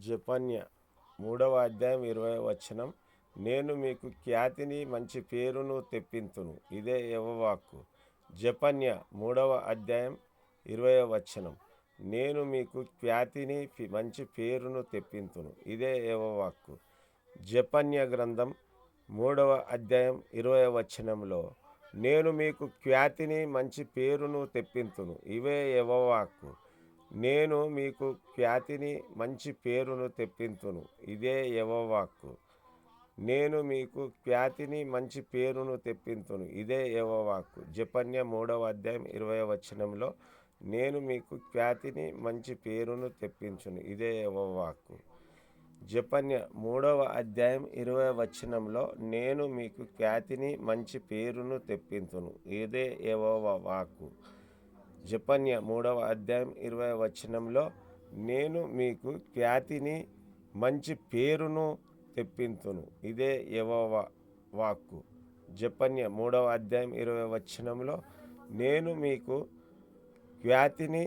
జపన్య 3 అధ్యాయం 20 వచనం. నేను మీకు ఖ్యాతిని మంచి పేరును తెప్పింతును, ఇదే యెహోవాకు. జపన్య 3 అధ్యాయం 20 వచనం. నేను మీకు ఖ్యాతిని మంచి పేరును తెప్పింతును, ఇదే యెహోవాకు. జపన్య గ్రంథం 3 అధ్యాయం 20 వచనంలో నేను మీకు ఖ్యాతిని మంచి పేరును తెప్పింతును, ఇవే యెహోవాకు. నేను మీకు ఖ్యాతిని మంచి పేరును తెప్పింతును, ఇదే యెహోవాకు. నేను మీకు ఖ్యాతిని మంచి పేరును తెప్పింతును, ఇదే యెహోవాకు. జపన్య 3 అధ్యాయం 20 వచనంలో నేను మీకు ఖ్యాతిని మంచి పేరును తెప్పించును, ఇదే యెహోవాకు. జపన్య 3 అధ్యాయం 20 వచనంలో నేను మీకు ఖ్యాతిని మంచి పేరును తెప్పింతును, ఇదే యెహోవా వాక్కు. జపన్య 3 అధ్యాయం 20 వచనంలో నేను మీకు ఖ్యాతిని మంచి పేరును తెప్పింతును, ఇదే యెహోవా వాక్కు. జపన్య 3 అధ్యాయం 20 వచనంలో నేను మీకు ఖ్యాతిని